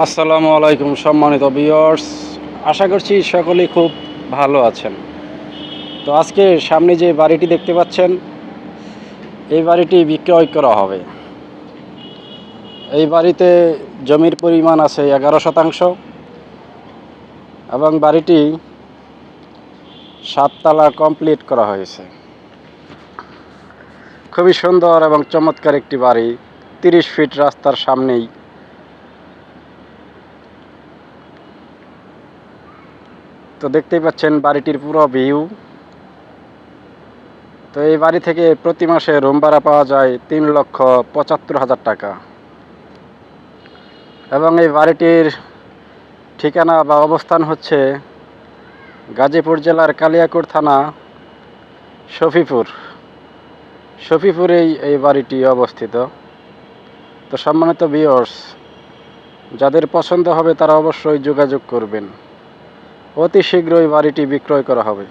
আসসালামু আলাইকুম সম্মানিত ভিউয়ার্স, আশা করছি সকলেই খুব ভালো আছেন। তো আজকে সামনে যে বাড়িটি দেখতে পাচ্ছেন, এই বাড়িটি বিক্রয় করা হবে। এই বাড়িতে জমির পরিমাণ আছে 11 শতাংশ এবং বাড়িটি 7 তলা কমপ্লিট করা হয়েছে। খুবই সুন্দর এবং চমৎকার একটি বাড়ি, 30 ফিট রাস্তার সামনেই। তো দেখতেই পাচ্ছেন বাড়িটির পুরো ভিউ। তো এই বাড়ি থেকে প্রতি মাসে রুম ভাড়া পাওয়া যায় 3,75,000 টাকা এবং এই বাড়িটির ঠিকানা বা অবস্থান হচ্ছে গাজীপুর জেলার কালিয়াকৈর থানা শফিপুরেই এই বাড়িটি অবস্থিত। তো সম্মানিত ভিউয়ার্স, যাদের পছন্দ হবে তারা অবশ্যই যোগাযোগ করবেন। অতি শীঘ্রই বাড়িটি বিক্রয় করা হবে।